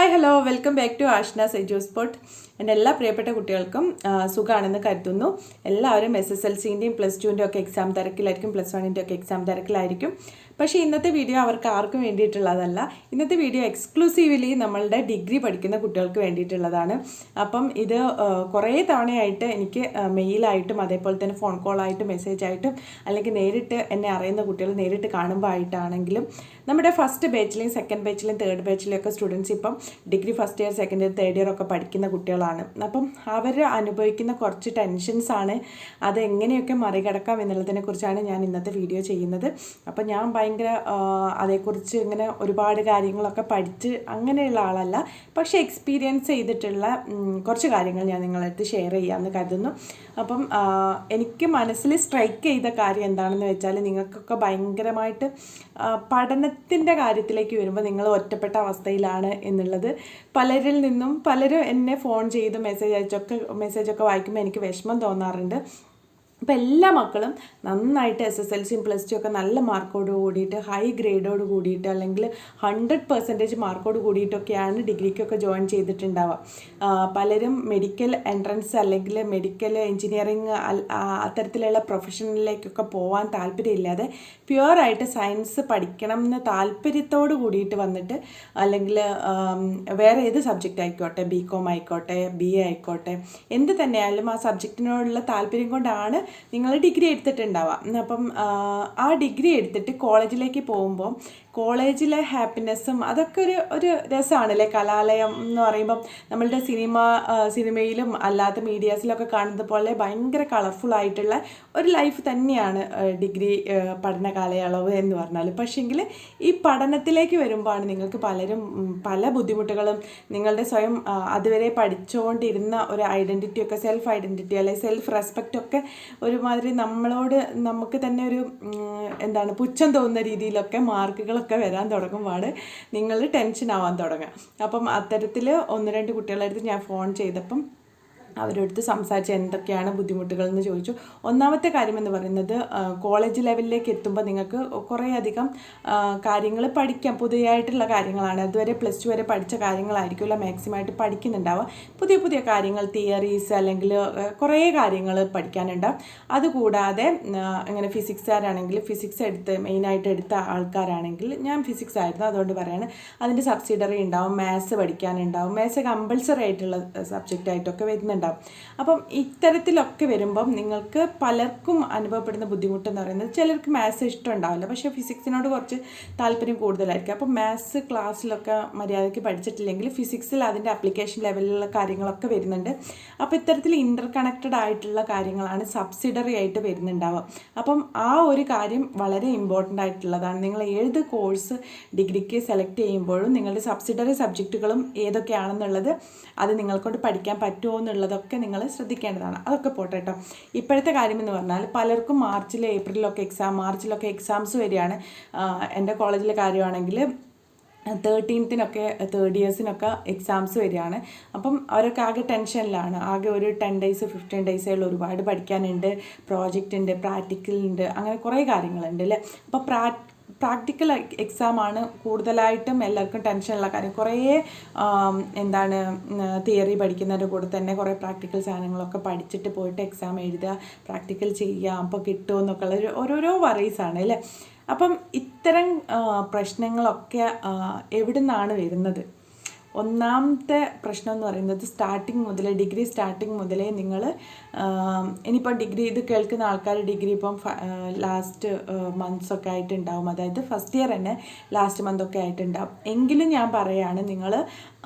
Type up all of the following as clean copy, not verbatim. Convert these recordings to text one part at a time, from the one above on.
Hi hello welcome back to Ashna's edu spot. എൻ്റെ എല്ലാ പ്രിയപ്പെട്ട കുട്ടികൾക്കും സുഖമാണെന്ന് കരുതുന്നു. എല്ലാവരും SSLCൻ്റെയും +2ൻ്റെയും ഒക്കെ എക്സാം തിരക്കിലായിരിക്കും, +1ൻ്റെ ഒക്കെ എക്സാം തിരക്കിലായിരിക്കും. പക്ഷേ ഇന്നത്തെ വീഡിയോ അവർക്ക് ആർക്കും വേണ്ടിയിട്ടുള്ളതല്ല. ഇന്നത്തെ വീഡിയോ എക്സ്ക്ലൂസീവ്ലി നമ്മളുടെ ഡിഗ്രി പഠിക്കുന്ന കുട്ടികൾക്ക് വേണ്ടിയിട്ടുള്ളതാണ്. അപ്പം ഇത് കുറേ തവണയായിട്ട് എനിക്ക് മെയിലായിട്ടും അതേപോലെ തന്നെ ഫോൺ കോളായിട്ടും മെസ്സേജായിട്ടും അല്ലെങ്കിൽ നേരിട്ട് എന്നെ അറിയുന്ന കുട്ടികൾ നേരിട്ട് കാണുമ്പോൾ ആയിട്ടാണെങ്കിലും നമ്മുടെ ഫസ്റ്റ് ബാച്ചിലെയും സെക്കൻഡ് ബാച്ചിലെയും തേർഡ് ബാച്ചിലെയും ഒക്കെ സ്റ്റുഡൻസ് ഇപ്പം degree first year second year third year ഒക്കെ പഠിക്കുന്ന കുട്ടികളാണ്. അപ്പം അവർ അനുഭവിക്കുന്ന കുറച്ച് ടെൻഷൻസാണ്. അത് എങ്ങനെയൊക്കെ മറികടക്കാം എന്നുള്ളതിനെക്കുറിച്ചാണ് ഞാൻ ഇന്നത്തെ വീഡിയോ ചെയ്യുന്നത്. അപ്പം ഞാൻ ഭയങ്കര അതേക്കുറിച്ച് ഇങ്ങനെ ഒരുപാട് കാര്യങ്ങളൊക്കെ പഠിച്ച് അങ്ങനെയുള്ള ആളല്ല, പക്ഷേ എക്സ്പീരിയൻസ് ചെയ്തിട്ടുള്ള കുറച്ച് കാര്യങ്ങൾ ഞാൻ നിങ്ങളടുത്ത് ഷെയർ ചെയ്യാമെന്ന് കരുതുന്നു. അപ്പം എനിക്ക് മനസ്സിൽ സ്ട്രൈക്ക് ചെയ്ത കാര്യം എന്താണെന്ന് വെച്ചാൽ, നിങ്ങൾക്കൊക്കെ ഭയങ്കരമായിട്ട് പഠനത്തിൻ്റെ കാര്യത്തിലേക്ക് വരുമ്പോൾ നിങ്ങൾ ഒറ്റപ്പെട്ട അവസ്ഥയിലാണ് എന്നുള്ളത് പലരും എന്നെ ഫോൺ ചെയ്ത് മെസ്സേജൊക്കെ വായിക്കുമ്പോൾ എനിക്ക് വിഷമം തോന്നാറുണ്ട്. അപ്പോൾ എല്ലാ മക്കളും നന്നായിട്ട് SSLCയും +2 ഒക്കെ നല്ല മാർക്കോട് കൂടിയിട്ട് ഹൈ ഗ്രേഡോട് കൂടിയിട്ട് അല്ലെങ്കിൽ 100% മാർക്കോട് കൂടിയിട്ടൊക്കെയാണ് ഡിഗ്രിക്കൊക്കെ ജോയിൻ ചെയ്തിട്ടുണ്ടാവുക. പലരും മെഡിക്കൽ എൻട്രൻസ് അല്ലെങ്കിൽ മെഡിക്കൽ എൻജിനീയറിങ് അത്തരത്തിലുള്ള പ്രൊഫഷനിലേക്കൊക്കെ പോകാൻ താല്പര്യമില്ലാതെ പ്യുവറായിട്ട് സയൻസ് പഠിക്കണം എന്ന് താല്പര്യത്തോട് കൂടിയിട്ട് വന്നിട്ട്, അല്ലെങ്കിൽ വേറെ ഏത് സബ്ജക്റ്റ് ആയിക്കോട്ടെ, BCom ആയിക്കോട്ടെ, BA ആയിക്കോട്ടെ, എന്ത് തന്നെയായാലും ആ സബ്ജക്റ്റിനോടുള്ള താല്പര്യം കൊണ്ടാണ് നിങ്ങൾ ഡിഗ്രി എടുത്തിട്ടുണ്ടാവാം. അപ്പം ആ ഡിഗ്രി എടുത്തിട്ട് കോളേജിലേക്ക് പോകുമ്പോൾ കോളേജിലെ ഹാപ്പിനെസ്സും അതൊക്കെ ഒരു രസമാണല്ലേ. കലാലയം എന്ന് പറയുമ്പം നമ്മളുടെ സിനിമയിലും അല്ലാത്ത മീഡിയാസിലൊക്കെ കാണുന്നത് പോലെ ഭയങ്കര കളർഫുള്ളായിട്ടുള്ള ഒരു ലൈഫ് തന്നെയാണ് ഡിഗ്രി പഠന കാലയളവ് എന്ന് പറഞ്ഞാൽ. പക്ഷേങ്കിൽ ഈ പഠനത്തിലേക്ക് വരുമ്പോഴാണ് നിങ്ങൾക്ക് പല ബുദ്ധിമുട്ടുകളും, നിങ്ങളുടെ സ്വയം അതുവരെ പഠിച്ചുകൊണ്ടിരുന്ന ഒരു ഐഡൻറ്റിറ്റിയൊക്കെ, സെൽഫ് ഐഡൻറ്റിറ്റി അല്ലെങ്കിൽ സെൽഫ് റെസ്പെക്റ്റൊക്കെ ഒരുമാതിരി നമുക്ക് തന്നെ ഒരു പുച്ഛം തോന്നുന്ന രീതിയിലൊക്കെ മാർക്കുകളൊക്കെ വരാൻ തുടങ്ങുമ്പോൾ നിങ്ങൾ ടെൻഷൻ ആവാൻ തുടങ്ങുക. അപ്പം അത്തരത്തിൽ 1-2 കുട്ടികളുടെ അടുത്ത് ഞാൻ ഫോൺ ചെയ്തപ്പം അവരോടുത്ത് സംസാരിച്ച് എന്തൊക്കെയാണ് ബുദ്ധിമുട്ടുകൾ എന്ന് ചോദിച്ചു. ഒന്നാമത്തെ കാര്യം എന്ന് പറയുന്നത്, കോളേജ് ലെവലിലേക്ക് എത്തുമ്പോൾ നിങ്ങൾക്ക് കുറേയധികം കാര്യങ്ങൾ പഠിക്കാം. പുതിയതായിട്ടുള്ള കാര്യങ്ങളാണ്. അതുവരെ +2 വരെ പഠിച്ച കാര്യങ്ങളായിരിക്കില്ല മാക്സിമമായിട്ട് പഠിക്കുന്നുണ്ടാവുക. പുതിയ കാര്യങ്ങൾ, തിയറീസ് അല്ലെങ്കിൽ കുറേ കാര്യങ്ങൾ പഠിക്കാനുണ്ടാവും. അതുകൂടാതെ ഇങ്ങനെ ഫിസിക്സുകാരാണെങ്കിൽ ഫിസിക്സ് മെയിനായിട്ട് എടുത്ത ആൾക്കാരാണെങ്കിൽ, ഞാൻ ഫിസിക്സ് ആയിരുന്നു അതുകൊണ്ട് പറയാണ്, അതിൻ്റെ സബ്സിഡറി ഉണ്ടാവും. മാത്സ് പഠിക്കാനുണ്ടാവും. മാത്സ് കമ്പൾസറി ആയിട്ടുള്ള സബ്ജക്റ്റായിട്ടൊക്കെ വരുന്നുണ്ട്. അപ്പം ഇത്തരത്തിലൊക്കെ വരുമ്പം നിങ്ങൾക്ക് പലർക്കും അനുഭവപ്പെടുന്ന ബുദ്ധിമുട്ടെന്ന് പറയുന്നത്, ചിലർക്ക് മാത്സ് ഇഷ്ടമുണ്ടാവില്ല, പക്ഷേ ഫിസിക്സിനോട് കുറച്ച് താല്പര്യം കൂടുതലായിരിക്കും. അപ്പം മാത്സ് ക്ലാസ്സിലൊക്കെ മര്യാദയ്ക്ക് പഠിച്ചിട്ടില്ലെങ്കിൽ ഫിസിക്സിൽ അതിൻ്റെ ആപ്ലിക്കേഷൻ ലെവലിലുള്ള കാര്യങ്ങളൊക്കെ വരുന്നുണ്ട്. അപ്പോൾ ഇത്തരത്തിൽ ഇൻ്റർ കണക്റ്റഡ് ആയിട്ടുള്ള കാര്യങ്ങളാണ് സബ്സിഡറി ആയിട്ട് വരുന്നുണ്ടാവുക. അപ്പം ആ ഒരു കാര്യം വളരെ ഇമ്പോർട്ടൻ്റ് ആയിട്ടുള്ളതാണ്. നിങ്ങൾ ഏത് കോഴ്സ് ഡിഗ്രിക്ക് സെലക്ട് ചെയ്യുമ്പോഴും നിങ്ങളുടെ സബ്സിഡറി സബ്ജക്റ്റുകളും ഏതൊക്കെയാണെന്നുള്ളത്, അത് നിങ്ങൾക്കൊണ്ട് പഠിക്കാൻ പറ്റുമോ എന്നുള്ളതൊക്കെ നിങ്ങൾ ശ്രദ്ധിക്കേണ്ടതാണ്. അതൊക്കെ പോട്ടെ കേട്ടോ. ഇപ്പോഴത്തെ കാര്യം എന്ന് പറഞ്ഞാൽ പലർക്കും മാർച്ചിലൊക്കെ എക്സാംസ് വരികയാണ്. എൻ്റെ കോളേജിലെ കാര്യമാണെങ്കിൽ 13th തേർഡ് ഇയേഴ്സിനൊക്കെ എക്സാംസ് വരികയാണ്. അപ്പം അവരൊക്കെ ആകെ ടെൻഷനിലാണ്. ആകെ ഒരു 10 days 15 days ഒരുപാട് പഠിക്കാനുണ്ട്. പ്രോജക്റ്റ് ഉണ്ട്, പ്രാക്ടിക്കൽ ഉണ്ട്, അങ്ങനെ കുറേ കാര്യങ്ങളുണ്ട് അല്ലേ. അപ്പോൾ പ്രാക്ടിക്കൽ എക്സാമാണ് കൂടുതലായിട്ടും എല്ലാവർക്കും ടെൻഷനുള്ള കാര്യം. കുറേ തിയറി പഠിക്കുന്നതിൻ്റെ കൂടെ തന്നെ കുറേ പ്രാക്ടിക്കൽ സാധനങ്ങളൊക്കെ പഠിച്ചിട്ട് പോയിട്ട് എക്സാം എഴുതുക, പ്രാക്ടിക്കൽ ചെയ്യുക, അപ്പോൾ കിട്ടുമോ എന്നൊക്കെ ഉള്ള ഓരോരോ വറീസാണ് അല്ലേ. അപ്പം ഇത്തരം പ്രശ്നങ്ങളൊക്കെ എവിടെ നിന്നാണ് വരുന്നത്? ഒന്നാമത്തെ പ്രശ്നം എന്ന് പറയുന്നത്, ഡിഗ്രി സ്റ്റാർട്ടിങ് മുതലേ നിങ്ങൾ ഇനിയിപ്പോൾ ഡിഗ്രി ഇത് കേൾക്കുന്ന ആൾക്കാർ ഡിഗ്രി ഇപ്പം ലാസ്റ്റ് മന്ത്സൊക്കെ ആയിട്ടുണ്ടാവും. അതായത് ഫസ്റ്റ് ഇയർ തന്നെ ലാസ്റ്റ് മന്തൊക്കെ ആയിട്ടുണ്ടാവും. എങ്കിലും ഞാൻ പറയുകയാണ്, നിങ്ങൾ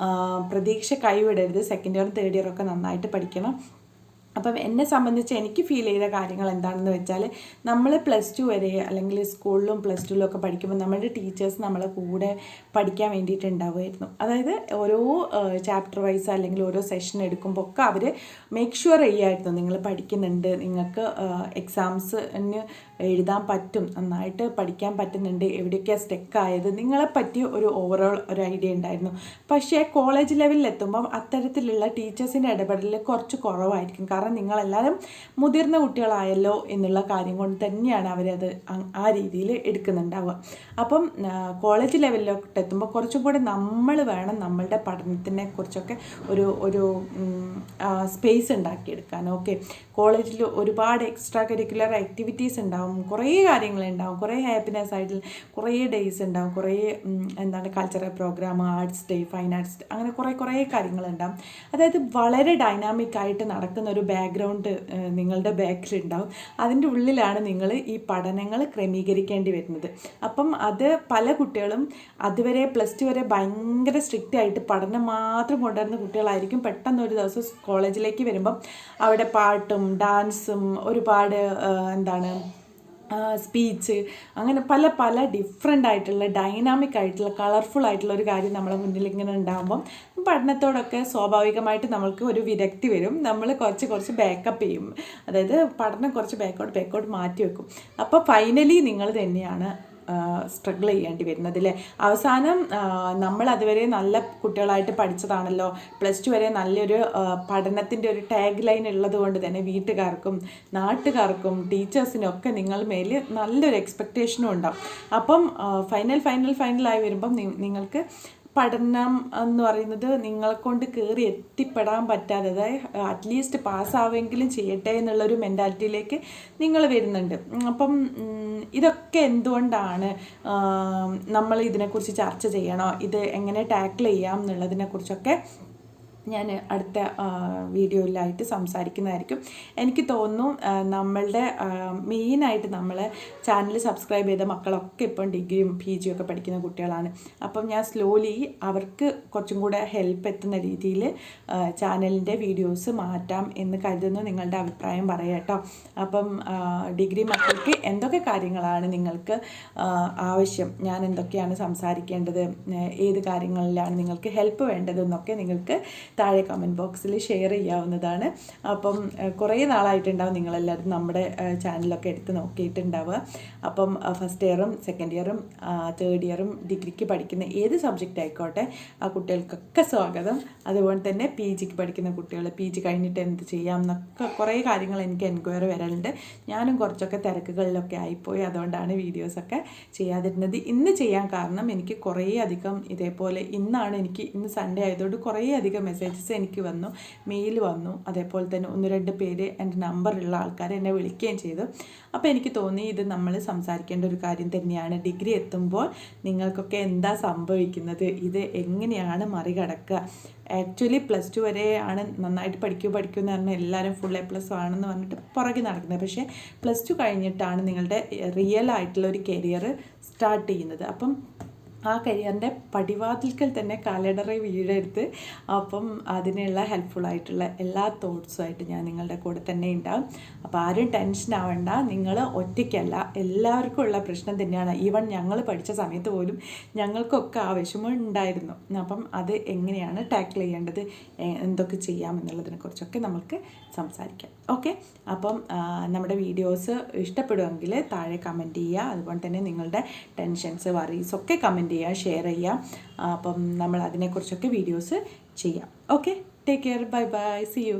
പ്രതീക്ഷ കൈവിടരുത്. സെക്കൻഡ് ഇയറും തേർഡ് ഇയറൊക്കെ നന്നായിട്ട് പഠിക്കണം. അപ്പം എന്നെ സംബന്ധിച്ച് എനിക്ക് ഫീൽ ചെയ്ത കാര്യങ്ങൾ എന്താണെന്ന് വെച്ചാൽ, നമ്മൾ +2 വരെ അല്ലെങ്കിൽ സ്കൂളിലും +2ലും ഒക്കെ പഠിക്കുമ്പോൾ നമ്മുടെ ടീച്ചേഴ്സ് നമ്മളെ കൂടെ പഠിക്കാൻ വേണ്ടിയിട്ടുണ്ടാവുമായിരുന്നു. അതായത് ഓരോ ചാപ്റ്റർ വൈസ് അല്ലെങ്കിൽ ഓരോ സെഷൻ എടുക്കുമ്പോൾ ഒക്കെ അവർ മേക്ക് ഷുവർ ചെയ്യുമായിരുന്നു നിങ്ങൾ പഠിക്കുന്നുണ്ട്, നിങ്ങൾക്ക് എക്സാംസിന് എഴുതാൻ പറ്റും, നന്നായിട്ട് പഠിക്കാൻ പറ്റുന്നുണ്ട്, എവിടെയൊക്കെയാണ് സ്റ്റെക്കായത്, നിങ്ങളെപ്പറ്റി ഒരു ഓവറോൾ ഒരു ഐഡിയ ഉണ്ടായിരുന്നു. പക്ഷേ കോളേജ് ലെവലിൽ എത്തുമ്പം അത്തരത്തിലുള്ള ടീച്ചേഴ്സിൻ്റെ ഇടപെടൽ കുറച്ച് കുറവായിരിക്കും. കാരണം കാരണം നിങ്ങളെല്ലാവരും മുതിർന്ന കുട്ടികളായല്ലോ എന്നുള്ള കാര്യം കൊണ്ട് തന്നെയാണ് അവരത് ആ രീതിയിൽ എടുക്കുന്നുണ്ടാവുക. അപ്പം കോളേജ് ലെവലിലോട്ട് എത്തുമ്പോൾ കുറച്ചും കൂടെ നമ്മൾ വേണം നമ്മളുടെ പഠനത്തിനെ കുറിച്ചൊക്കെ ഒരു സ്പേസ് ഉണ്ടാക്കിയെടുക്കാൻ. ഓക്കെ, കോളേജിൽ ഒരുപാട് എക്സ്ട്രാ കരിക്കുലർ ആക്ടിവിറ്റീസ് ഉണ്ടാവും, കുറേ കാര്യങ്ങളുണ്ടാവും, കുറേ ഹാപ്പിനെസ് ആയിട്ട് കുറേ ഡേയ്സ് ഉണ്ടാവും, കുറേ cultural program, arts day, fine arts, അങ്ങനെ കുറേ കാര്യങ്ങളുണ്ടാവും. അതായത് വളരെ ഡൈനാമിക് ആയിട്ട് നടക്കുന്ന ഒരു ബാക്ക്ഗ്രൗണ്ട് നിങ്ങളുടെ ബാക്കിലുണ്ടാവും. അതിൻ്റെ ഉള്ളിലാണ് നിങ്ങൾ ഈ പഠനങ്ങൾ ക്രമീകരിക്കേണ്ടി വരുന്നത്. അപ്പം അത് പല കുട്ടികളും അതുവരെ +2 വരെ ഭയങ്കര സ്ട്രിക്റ്റ് ആയിട്ട് പഠനം മാത്രം കൊണ്ടുവരുന്ന കുട്ടികളായിരിക്കും. പെട്ടെന്ന് ഒരു ദിവസം കോളേജിലേക്ക് വരുമ്പം അവിടെ പാട്ടും ഡാൻസും ഒരുപാട് സ്പീച്ച്, അങ്ങനെ പല ഡിഫറെൻ്റ് ആയിട്ടുള്ള ഡൈനാമിക് ആയിട്ടുള്ള കളർഫുൾ ആയിട്ടുള്ള ഒരു കാര്യം നമ്മളെ മുന്നിൽ ഇങ്ങനെ ഉണ്ടാകുമ്പം പഠനത്തോടൊക്കെ സ്വാഭാവികമായിട്ട് നമ്മൾക്ക് ഒരു വിരക്തി വരും. നമ്മൾ കുറച്ച് ബാക്കപ്പ് ചെയ്യും, അതായത് പഠനം കുറച്ച് ബാക്കോട്ട് മാറ്റി വെക്കും. അപ്പോൾ ഫൈനലി നിങ്ങൾ തന്നെയാണ് സ്ട്രഗിൾ ചെയ്യേണ്ടി വരുന്നത് അല്ലേ. അവസാനം നമ്മൾ അതുവരെ നല്ല കുട്ടികളായിട്ട് പഠിച്ചതാണല്ലോ, +2 വരെ നല്ലൊരു പഠനത്തിൻ്റെ ഒരു ടാഗ് ലൈൻ ഉള്ളത് കൊണ്ട് തന്നെ വീട്ടുകാർക്കും നാട്ടുകാർക്കും ടീച്ചേഴ്സിനും ഒക്കെ നിങ്ങൾ മേൽ നല്ലൊരു എക്സ്പെക്റ്റേഷനും ഉണ്ടാവും. അപ്പം ഫൈനലായി വരുമ്പം നിങ്ങൾക്ക് പഠനം എന്ന് പറയുന്നത് നിങ്ങളെ കൊണ്ട് കയറി എത്തിപ്പെടാൻ പറ്റാതെ, അതായത് അറ്റ്ലീസ്റ്റ് പാസ്സാവെങ്കിലും ചെയ്യട്ടെ എന്നുള്ളൊരു മെൻറ്റാലിറ്റിയിലേക്ക് നിങ്ങൾ വരുന്നുണ്ട്. അപ്പം ഇതൊക്കെ എന്തുകൊണ്ടാണ് നമ്മൾ ഇതിനെക്കുറിച്ച് ചർച്ച ചെയ്യണോ, ഇത് എങ്ങനെ ടാക്കിൾ ചെയ്യാം എന്നുള്ളതിനെക്കുറിച്ചൊക്കെ ഞാൻ അടുത്ത വീഡിയോയിലായിട്ട് സംസാരിക്കുന്നതായിരിക്കും. എനിക്ക് തോന്നുന്നു നമ്മളുടെ മെയിനായിട്ട് നമ്മളെ ചാനൽ സബ്സ്ക്രൈബ് ചെയ്ത മക്കളൊക്കെ ഇപ്പം ഡിഗ്രിയും PG ഒക്കെ പഠിക്കുന്ന കുട്ടികളാണ്. അപ്പം ഞാൻ സ്ലോലി അവർക്ക് കുറച്ചും കൂടെ ഹെൽപ്പ് എത്തുന്ന രീതിയിൽ ചാനലിൻ്റെ വീഡിയോസ് മാറ്റാം എന്ന് കരുതുന്നു. നിങ്ങളുടെ അഭിപ്രായം പറയാം കേട്ടോ. അപ്പം ഡിഗ്രി മക്കൾക്ക് എന്തൊക്കെ കാര്യങ്ങളാണ് നിങ്ങൾക്ക് ആവശ്യം, ഞാൻ എന്തൊക്കെയാണ് സംസാരിക്കേണ്ടത്, ഏത് കാര്യങ്ങളിലാണ് നിങ്ങൾക്ക് ഹെൽപ്പ് വേണ്ടതെന്നൊക്കെ നിങ്ങൾക്ക് താഴെ കമൻറ്റ് ബോക്സിൽ ഷെയർ ചെയ്യാവുന്നതാണ്. അപ്പം കുറേ നാളായിട്ടുണ്ടാവും നിങ്ങളെല്ലാവരും നമ്മുടെ ചാനലൊക്കെ എടുത്ത് നോക്കിയിട്ടുണ്ടാവുക. അപ്പം ഫസ്റ്റ് ഇയറും സെക്കൻഡ് ഇയറും തേർഡ് ഇയറും ഡിഗ്രിക്ക് പഠിക്കുന്ന ഏത് സബ്ജക്റ്റ് ആയിക്കോട്ടെ ആ കുട്ടികൾക്കൊക്കെ സ്വാഗതം. അതുപോലെ തന്നെ PGക്ക് പഠിക്കുന്ന കുട്ടികൾ PG കഴിഞ്ഞിട്ട് എന്ത് ചെയ്യാം എന്നൊക്കെ കുറേ കാര്യങ്ങൾ എനിക്ക് എൻക്വയറി വരലുണ്ട്. ഞാനും കുറച്ചൊക്കെ തിരക്കുകളിലൊക്കെ ആയിപ്പോയി, അതുകൊണ്ടാണ് വീഡിയോസൊക്കെ ചെയ്യാതിരുന്നത്. ഇന്ന് ചെയ്യാൻ കാരണം എനിക്ക് കുറേ അധികം ഇതേപോലെ ഇന്ന് സൺഡേ ആയതുകൊണ്ട് കുറേ അധികം മെസ്സേജസ് എനിക്ക് വന്നു, മെയിൽ വന്നു. അതേപോലെ തന്നെ 1-2 പേര് എൻ്റെ നമ്പറുള്ള ആൾക്കാർ എന്നെ വിളിക്കുകയും ചെയ്തു. അപ്പോൾ എനിക്ക് തോന്നി ഇത് നമ്മൾ സംസാരിക്കേണ്ട ഒരു കാര്യം തന്നെയാണ്. ഡിഗ്രി എത്തുമ്പോൾ നിങ്ങൾക്കൊക്കെ എന്താ സംഭവിക്കുന്നത്, ഇത് എങ്ങനെയാണ് മറികടക്കുക. ആക്ച്വലി +2 വരെ ആണ് നന്നായിട്ട് പഠിക്കൂ എന്ന് പറഞ്ഞാൽ എല്ലാവരും ഫുൾ A+ ആണെന്ന് പറഞ്ഞിട്ട് പുറകെ നടക്കുന്നത്. പക്ഷേ +2 കഴിഞ്ഞിട്ടാണ് നിങ്ങളുടെ റിയൽ ആയിട്ടുള്ള ഒരു കരിയർ സ്റ്റാർട്ട് ചെയ്യുന്നത്. അപ്പം ആ കരിയറിൻ്റെ പടിവാതിൽക്കൽ തന്നെ കാലിടറി വീഴരുത്. അപ്പം അതിനുള്ള ഹെൽപ്ഫുള്ളായിട്ടുള്ള എല്ലാ തോട്ട്സുമായിട്ട് ഞാൻ നിങ്ങളുടെ കൂടെ തന്നെ ഉണ്ടാകും. അപ്പോൾ ആരും ടെൻഷൻ ആവണ്ട, നിങ്ങൾ ഒറ്റയ്ക്കല്ല, എല്ലാവർക്കും ഉള്ള പ്രശ്നം തന്നെയാണ്. ഈവൻ ഞങ്ങൾ പഠിച്ച സമയത്ത് പോലും ഞങ്ങൾക്കൊക്കെ ആ വിഷമം ഉണ്ടായിരുന്നു. അപ്പം അത് എങ്ങനെയാണ് ടാക്കിൾ ചെയ്യേണ്ടത്, എന്തൊക്കെ ചെയ്യാം എന്നുള്ളതിനെക്കുറിച്ചൊക്കെ നമുക്ക് സംസാരിക്കാം. ഓക്കെ, അപ്പം നമ്മുടെ വീഡിയോസ് ഇഷ്ടപ്പെടുമെങ്കിൽ താഴെ കമൻറ്റ് ചെയ്യുക. അതുപോലെ തന്നെ നിങ്ങളുടെ ടെൻഷൻസ് വറീസ് ഒക്കെ കമൻറ്റ് ചെയ്യുക, ഷെയർ ചെയ്യുക. അപ്പം നമ്മൾ അതിനെക്കുറിച്ചൊക്കെ വീഡിയോസ് ചെയ്യാം. Okay, take care, bye bye, see U.